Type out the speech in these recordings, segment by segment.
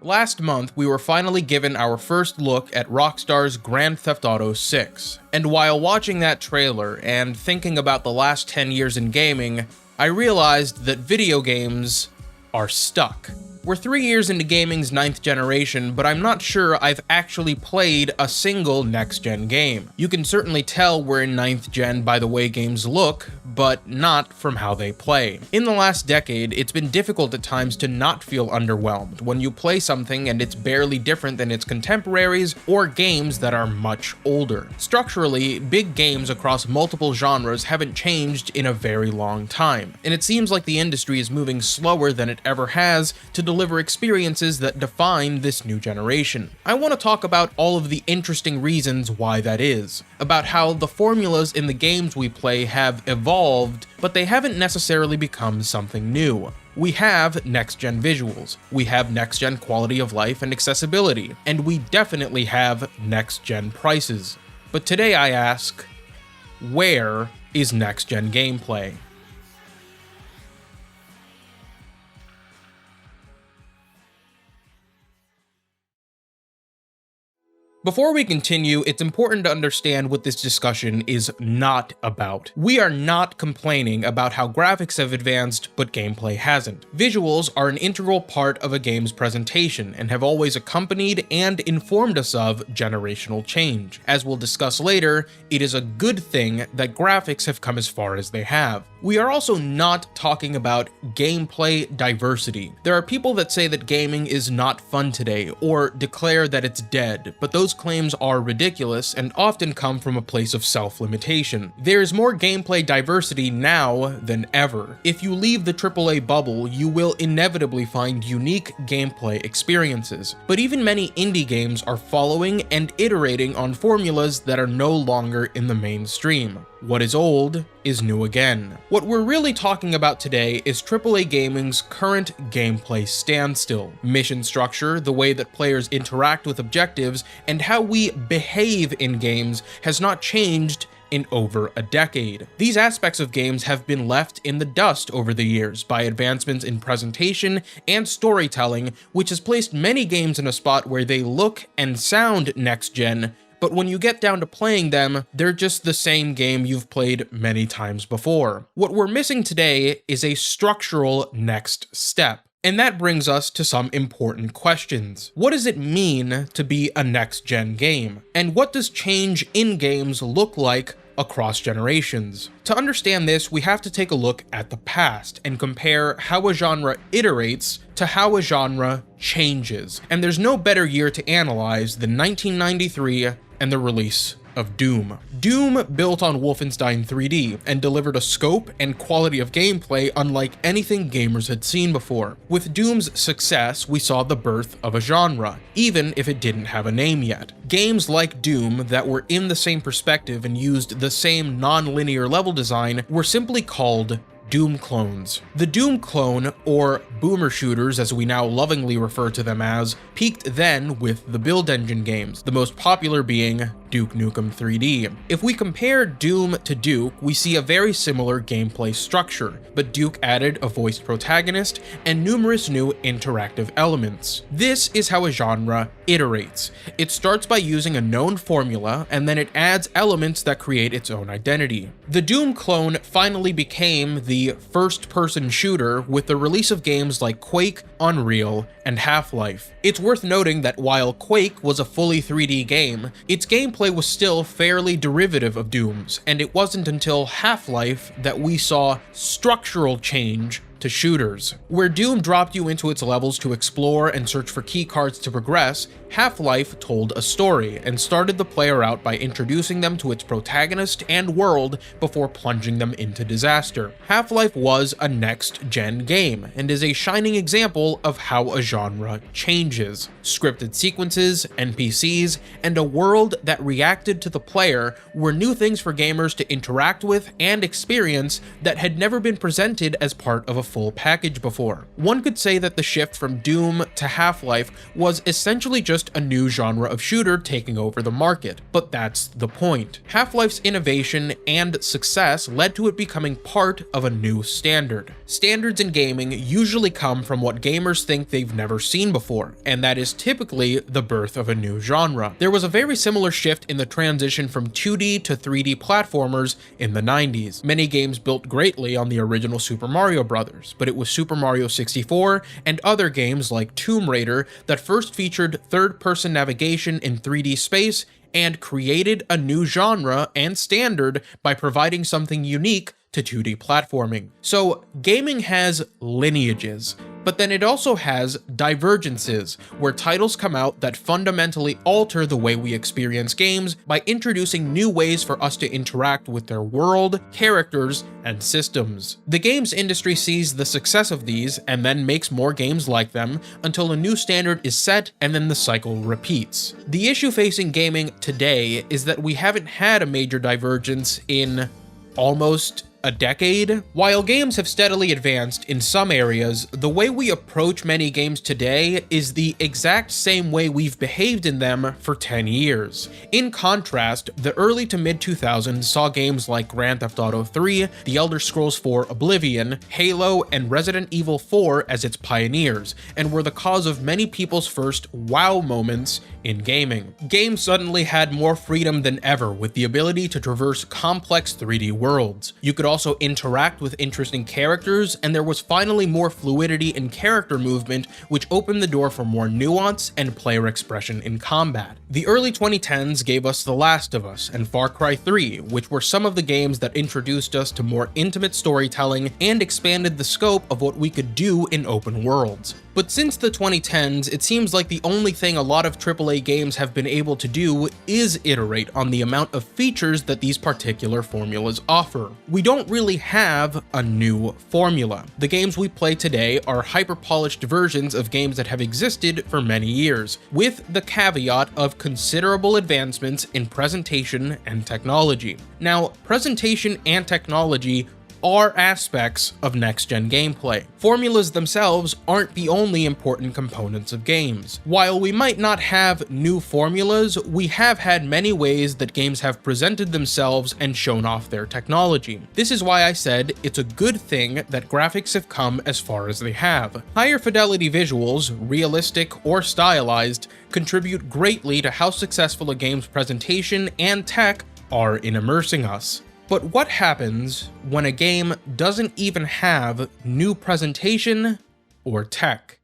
Last month, we were finally given our first look at Rockstar's Grand Theft Auto 6, and while watching that trailer and thinking about the last 10 years in gaming, I realized that video games are stuck. We're 3 years into gaming's 9th generation, but I'm not sure I've actually played a single next-gen game. You can certainly tell we're in 9th gen by the way games look, but not from how they play. In the last decade, it's been difficult at times to not feel underwhelmed when you play something and it's barely different than its contemporaries or games that are much older. Structurally, big games across multiple genres haven't changed in a very long time, and it seems like the industry is moving slower than it ever has to deliver experiences that define this new generation. I want to talk about all of the interesting reasons why that is, about how the formulas in the games we play have evolved, but they haven't necessarily become something new. We have next-gen visuals, we have next-gen quality of life and accessibility, and we definitely have next-gen prices. But today I ask, where is next-gen gameplay? Before we continue, it's important to understand what this discussion is not about. We are not complaining about how graphics have advanced, but gameplay hasn't. Visuals are an integral part of a game's presentation and have always accompanied and informed us of generational change. As we'll discuss later, it is a good thing that graphics have come as far as they have. We are also not talking about gameplay diversity. There are people that say that gaming is not fun today, or declare that it's dead, but those claims are ridiculous and often come from a place of self-limitation. There is more gameplay diversity now than ever. If you leave the AAA bubble, you will inevitably find unique gameplay experiences. But even many indie games are following and iterating on formulas that are no longer in the mainstream. What is old is new again. What we're really talking about today is AAA gaming's current gameplay standstill. Mission structure, the way that players interact with objectives, and how we behave in games has not changed in over a decade. These aspects of games have been left in the dust over the years by advancements in presentation and storytelling, which has placed many games in a spot where they look and sound next-gen, but when you get down to playing them, they're just the same game you've played many times before. What we're missing today is a structural next step. And that brings us to some important questions. What does it mean to be a next-gen game? And what does change in games look like across generations? To understand this, we have to take a look at the past and compare how a genre iterates to how a genre changes. And there's no better year to analyze than 1993 and the release of Doom. Doom built on Wolfenstein 3D and delivered a scope and quality of gameplay unlike anything gamers had seen before. With Doom's success, we saw the birth of a genre, even if it didn't have a name yet. Games like Doom that were in the same perspective and used the same non-linear level design were simply called Doom clones. The Doom clone, or boomer shooters as we now lovingly refer to them as, peaked then with the build engine games, the most popular being Duke Nukem 3D. If we compare Doom to Duke, we see a very similar gameplay structure, but Duke added a voiced protagonist and numerous new interactive elements. This is how a genre iterates. It starts by using a known formula, and then it adds elements that create its own identity. The Doom clone finally became the first-person shooter with the release of games like Quake, Unreal, and Half-Life. It's worth noting that while Quake was a fully 3D game, its gameplay was still fairly derivative of Doom's, and it wasn't until Half-Life that we saw structural change to shooters. Where Doom dropped you into its levels to explore and search for keycards to progress, Half-Life told a story and started the player out by introducing them to its protagonist and world before plunging them into disaster. Half-Life was a next-gen game and is a shining example of how a genre changes. Scripted sequences, NPCs, and a world that reacted to the player were new things for gamers to interact with and experience that had never been presented as part of a full package before. One could say that the shift from Doom to Half-Life was essentially just a new genre of shooter taking over the market, but that's the point. Half-Life's innovation and success led to it becoming part of a new standard. Standards in gaming usually come from what gamers think they've never seen before, and that is typically the birth of a new genre. There was a very similar shift in the transition from 2D to 3D platformers in the 90s. Many games built greatly on the original Super Mario Bros., but it was Super Mario 64 and other games like Tomb Raider that first featured third-person navigation in 3D space and created a new genre and standard by providing something unique to 2D platforming. So gaming has lineages, but then it also has divergences, where titles come out that fundamentally alter the way we experience games by introducing new ways for us to interact with their world, characters, and systems. The games industry sees the success of these and then makes more games like them until a new standard is set and then the cycle repeats. The issue facing gaming today is that we haven't had a major divergence in almost a decade. While games have steadily advanced in some areas, the way we approach many games today is the exact same way we've behaved in them for 10 years. In contrast, the early to mid 2000s saw games like Grand Theft Auto 3, The Elder Scrolls 4 Oblivion, Halo, and Resident Evil 4 as its pioneers, and were the cause of many people's first wow moments in gaming. Games suddenly had more freedom than ever, with the ability to traverse complex 3D worlds. You could also interact with interesting characters, and there was finally more fluidity in character movement, which opened the door for more nuance and player expression in combat. The early 2010s gave us The Last of Us and Far Cry 3, which were some of the games that introduced us to more intimate storytelling and expanded the scope of what we could do in open worlds. But since the 2010s, it seems like the only thing a lot of AAA games have been able to do is iterate on the amount of features that these particular formulas offer. We don't really have a new formula. The games we play today are hyper-polished versions of games that have existed for many years, with the caveat of considerable advancements in presentation and technology. Now, presentation and technology are aspects of next-gen gameplay. Formulas themselves aren't the only important components of games. While we might not have new formulas, we have had many ways that games have presented themselves and shown off their technology. This is why I said it's a good thing that graphics have come as far as they have. Higher fidelity visuals, realistic or stylized, contribute greatly to how successful a game's presentation and tech are in immersing us. But what happens when a game doesn't even have new presentation or tech?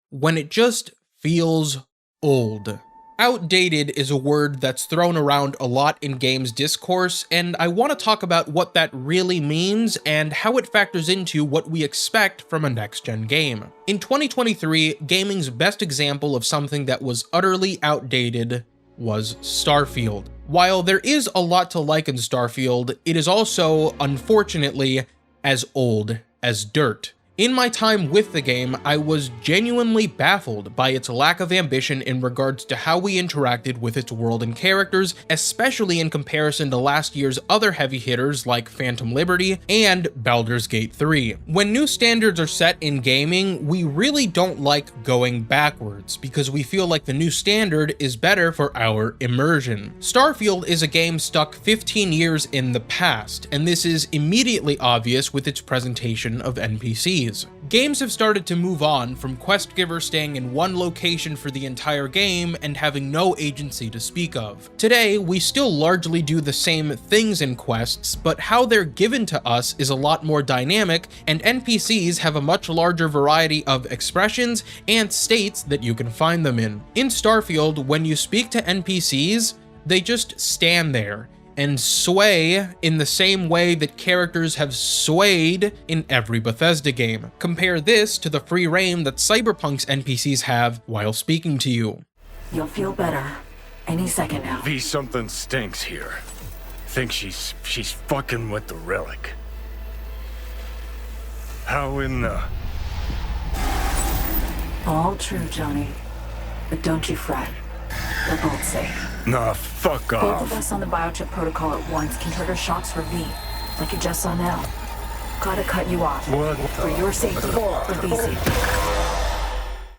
When it just feels old. Outdated is a word that's thrown around a lot in games discourse, and I want to talk about what that really means and how it factors into what we expect from a next-gen game. In 2023, gaming's best example of something that was utterly outdated was Starfield. While there is a lot to like in Starfield, it is also, unfortunately, as old as dirt. In my time with the game, I was genuinely baffled by its lack of ambition in regards to how we interacted with its world and characters, especially in comparison to last year's other heavy hitters like Phantom Liberty and Baldur's Gate 3. When new standards are set in gaming, we really don't like going backwards, because we feel like the new standard is better for our immersion. Starfield is a game stuck 15 years in the past, and this is immediately obvious with its presentation of NPCs. Games have started to move on from quest givers staying in one location for the entire game and having no agency to speak of. Today, we still largely do the same things in quests, but how they're given to us is a lot more dynamic, and NPCs have a much larger variety of expressions and states that you can find them in. In Starfield, when you speak to NPCs, they just stand there and sway in the same way that characters have swayed in every Bethesda game. Compare this to the free reign that Cyberpunk's NPCs have while speaking to you. You'll feel better any second now. V, something stinks here. Think she's fucking with the relic. How in the... All true, Johnny. But don't you fret. We're both safe. Nah, fuck Both off. of us on the biochip protocol at once can trigger shocks for V, like you just saw now. Gotta cut you off. What For your safety, for easy.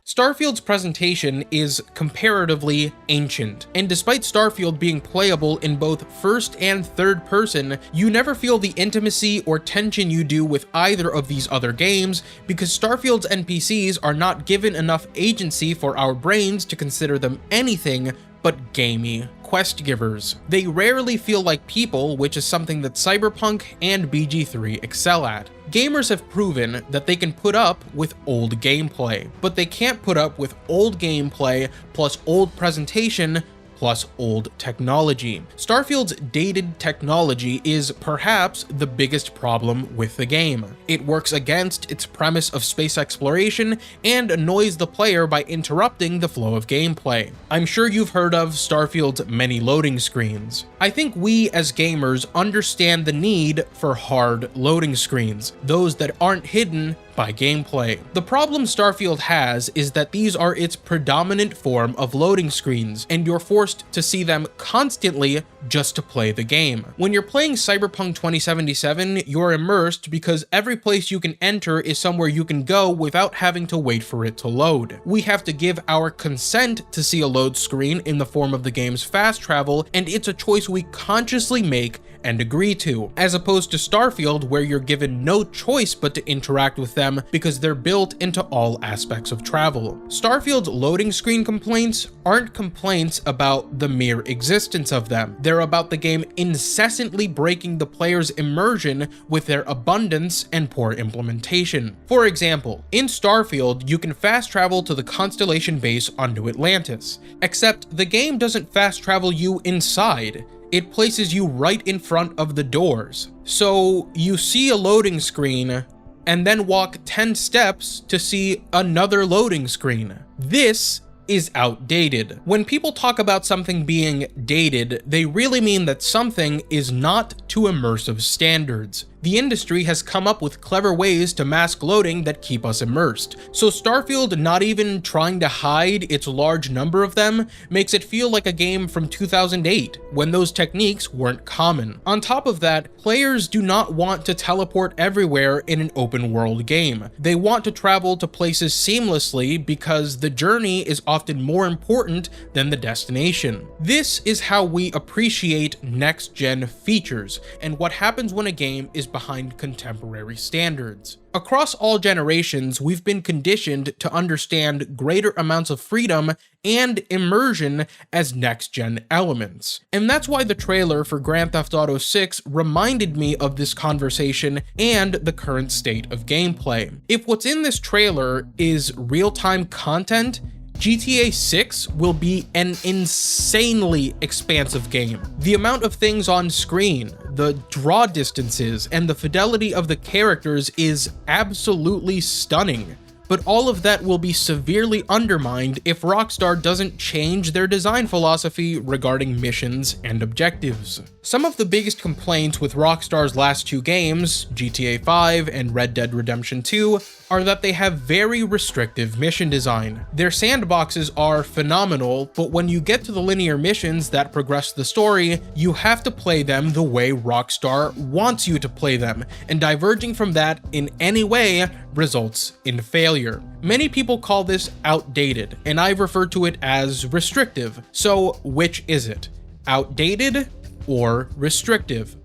Starfield's presentation is comparatively ancient, and despite Starfield being playable in both first and third person, you never feel the intimacy or tension you do with either of these other games because Starfield's NPCs are not given enough agency for our brains to consider them anything but gamey quest givers. They rarely feel like people, which is something that Cyberpunk and BG3 excel at. Gamers have proven that they can put up with old gameplay, but they can't put up with old gameplay plus old presentation plus old technology. Starfield's dated technology is perhaps the biggest problem with the game. It works against its premise of space exploration and annoys the player by interrupting the flow of gameplay. I'm sure you've heard of Starfield's many loading screens. I think we as gamers understand the need for hard loading screens, those that aren't hidden by gameplay. The problem Starfield has is that these are its predominant form of loading screens, and you're forced to see them constantly just to play the game. When you're playing Cyberpunk 2077, you're immersed because every place you can enter is somewhere you can go without having to wait for it to load. We have to give our consent to see a load screen in the form of the game's fast travel, and it's a choice we consciously make and agree to, as opposed to Starfield where you're given no choice but to interact with them because they're built into all aspects of travel. Starfield's loading screen complaints aren't complaints about the mere existence of them. They're about the game incessantly breaking the player's immersion with their abundance and poor implementation. For example, in Starfield, you can fast travel to the Constellation base on New Atlantis, except the game doesn't fast travel you inside. It places you right in front of the doors. So you see a loading screen and then walk 10 steps to see another loading screen. This is outdated. When people talk about something being dated, they really mean that something is not to immersive standards. The industry has come up with clever ways to mask loading that keep us immersed, so Starfield not even trying to hide its large number of them makes it feel like a game from 2008, when those techniques weren't common. On top of that, players do not want to teleport everywhere in an open world game. They want to travel to places seamlessly because the journey is often more important than the destination. This is how we appreciate next-gen features, and what happens when a game is behind contemporary standards. Across all generations, we've been conditioned to understand greater amounts of freedom and immersion as next-gen elements. And that's why the trailer for Grand Theft Auto 6 reminded me of this conversation and the current state of gameplay. If what's in this trailer is real-time content, GTA 6 will be an insanely expansive game. The amount of things on screen, the draw distances, and the fidelity of the characters is absolutely stunning. But all of that will be severely undermined if Rockstar doesn't change their design philosophy regarding missions and objectives. Some of the biggest complaints with Rockstar's last two games, GTA 5 and Red Dead Redemption 2, are that they have very restrictive mission design. Their sandboxes are phenomenal, but when you get to the linear missions that progress the story, you have to play them the way Rockstar wants you to play them, and diverging from that in any way results in failure. Many people call this outdated, and I refer to it as restrictive. So which is it? Outdated or restrictive?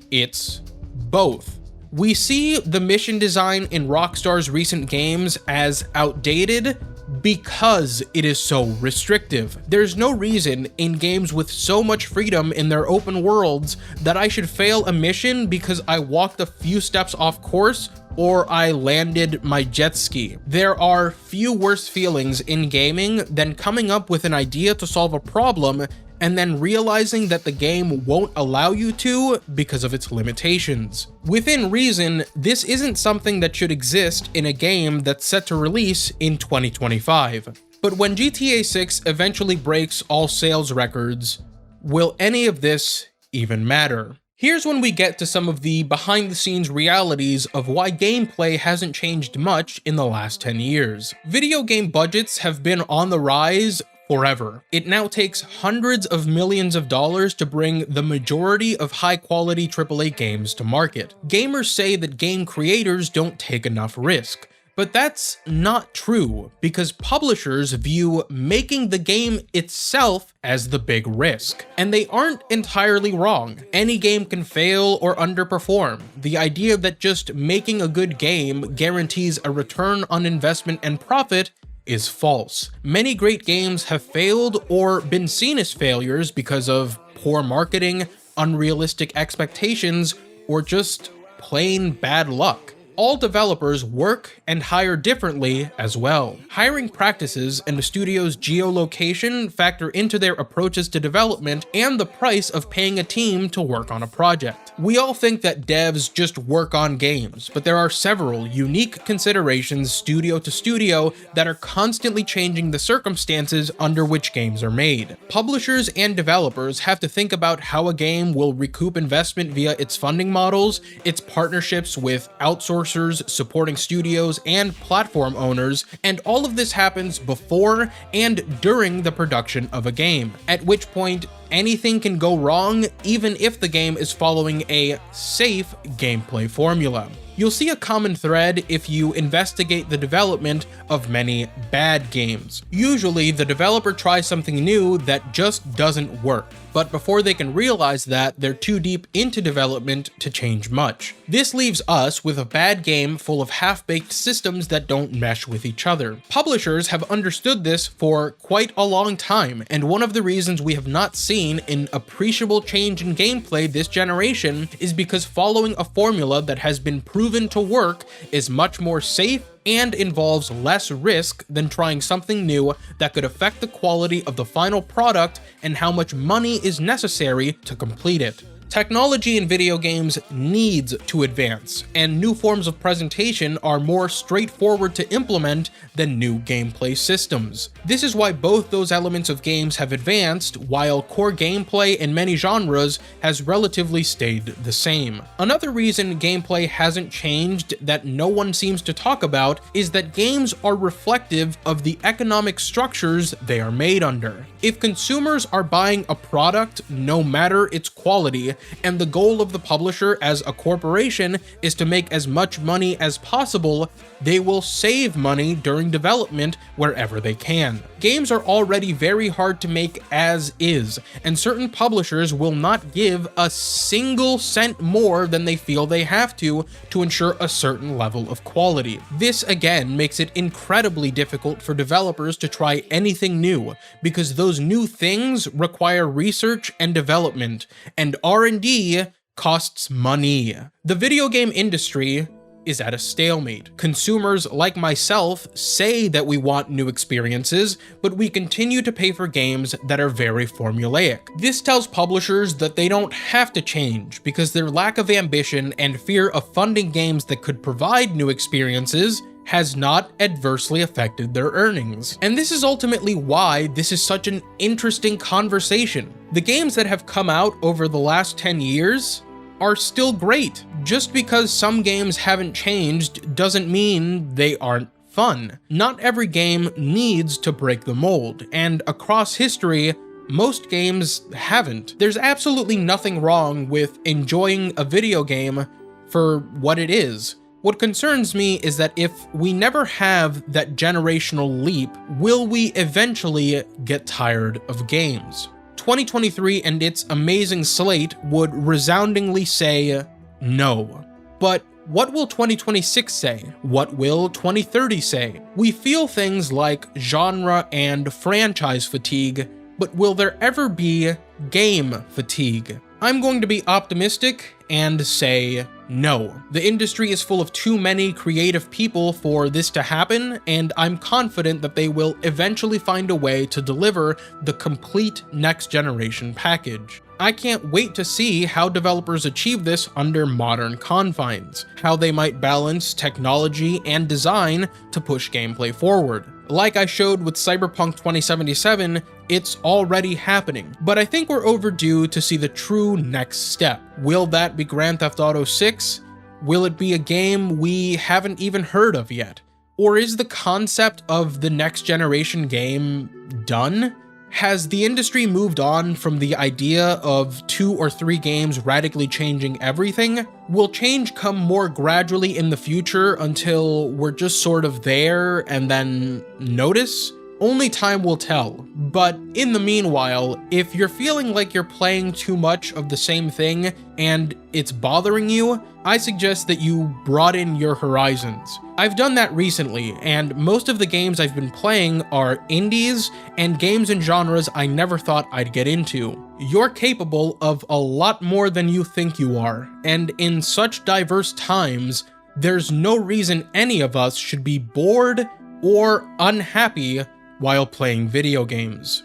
It's both. We see the mission design in Rockstar's recent games as outdated because it is so restrictive. There's no reason in games with so much freedom in their open worlds that I should fail a mission because I walked a few steps off course or I landed my jet ski. There are few worse feelings in gaming than coming up with an idea to solve a problem and then realizing that the game won't allow you to because of its limitations. Within reason, this isn't something that should exist in a game that's set to release in 2025. But when GTA 6 eventually breaks all sales records, will any of this even matter? Here's when we get to some of the behind-the-scenes realities of why gameplay hasn't changed much in the last 10 years. Video game budgets have been on the rise forever. It now takes hundreds of millions of dollars to bring the majority of high-quality AAA games to market. Gamers say that game creators don't take enough risk. But that's not true, because publishers view making the game itself as the big risk. And they aren't entirely wrong. Any game can fail or underperform. The idea that just making a good game guarantees a return on investment and profit is false. Many great games have failed or been seen as failures because of poor marketing, unrealistic expectations, or just plain bad luck. All developers work and hire differently as well. Hiring practices and a studio's geolocation factor into their approaches to development and the price of paying a team to work on a project. We all think that devs just work on games, but there are several unique considerations studio to studio that are constantly changing the circumstances under which games are made. Publishers and developers have to think about how a game will recoup investment via its funding models, its partnerships with outsourcers, supporting studios, and platform owners, and all of this happens before and during the production of a game, at which point anything can go wrong even if the game is following a safe gameplay formula. You'll see a common thread if you investigate the development of many bad games. Usually, the developer tries something new that just doesn't work, but before they can realize that, they're too deep into development to change much. This leaves us with a bad game full of half-baked systems that don't mesh with each other. Publishers have understood this for quite a long time, and one of the reasons we have not seen an appreciable change in gameplay this generation is because following a formula that has been proven to work is much more safe and involves less risk than trying something new that could affect the quality of the final product and how much money is necessary to complete it. Technology in video games needs to advance, and new forms of presentation are more straightforward to implement than new gameplay systems. This is why both those elements of games have advanced, while core gameplay in many genres has relatively stayed the same. Another reason gameplay hasn't changed that no one seems to talk about is that games are reflective of the economic structures they are made under. If consumers are buying a product, no matter its quality, and the goal of the publisher as a corporation is to make as much money as possible, they will save money during development wherever they can. Games are already very hard to make as is, and certain publishers will not give a single cent more than they feel they have to ensure a certain level of quality. This again makes it incredibly difficult for developers to try anything new, because those new things require research and development, and R&D costs money. The video game industry is at a stalemate. Consumers like myself say that we want new experiences, but we continue to pay for games that are very formulaic. This tells publishers that they don't have to change because their lack of ambition and fear of funding games that could provide new experiences has not adversely affected their earnings. And this is ultimately why this is such an interesting conversation. The games that have come out over the last 10 years are still great. Just because some games haven't changed doesn't mean they aren't fun. Not every game needs to break the mold, and across history, most games haven't. There's absolutely nothing wrong with enjoying a video game for what it is. What concerns me is that if we never have that generational leap, will we eventually get tired of games? 2023 and its amazing slate would resoundingly say no. But what will 2026 say? What will 2030 say? We feel things like genre and franchise fatigue, but will there ever be game fatigue? I'm going to be optimistic and say no. The industry is full of too many creative people for this to happen, and I'm confident that they will eventually find a way to deliver the complete next generation package. I can't wait to see how developers achieve this under modern confines, how they might balance technology and design to push gameplay forward. Like I showed with Cyberpunk 2077, it's already happening, but I think we're overdue to see the true next step. Will that be Grand Theft Auto 6? Will it be a game we haven't even heard of yet? Or is the concept of the next generation game done? Has the industry moved on from the idea of 2 or 3 games radically changing everything? Will change come more gradually in the future until we're just sort of there and then notice? Only time will tell, but in the meanwhile, if you're feeling like you're playing too much of the same thing and it's bothering you, I suggest that you broaden your horizons. I've done that recently, and most of the games I've been playing are indies and games in genres I never thought I'd get into. You're capable of a lot more than you think you are, and in such diverse times, there's no reason any of us should be bored or unhappy while playing video games.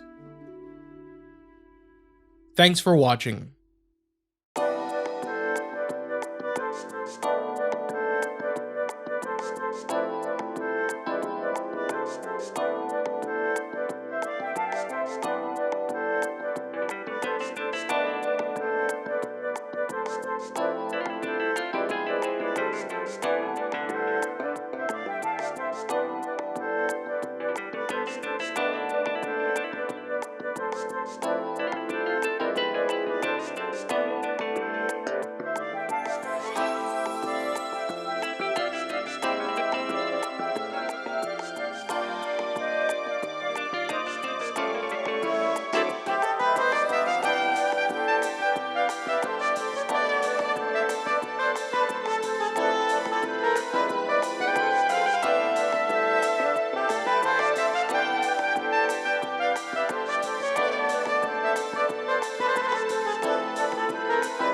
Thanks for watching.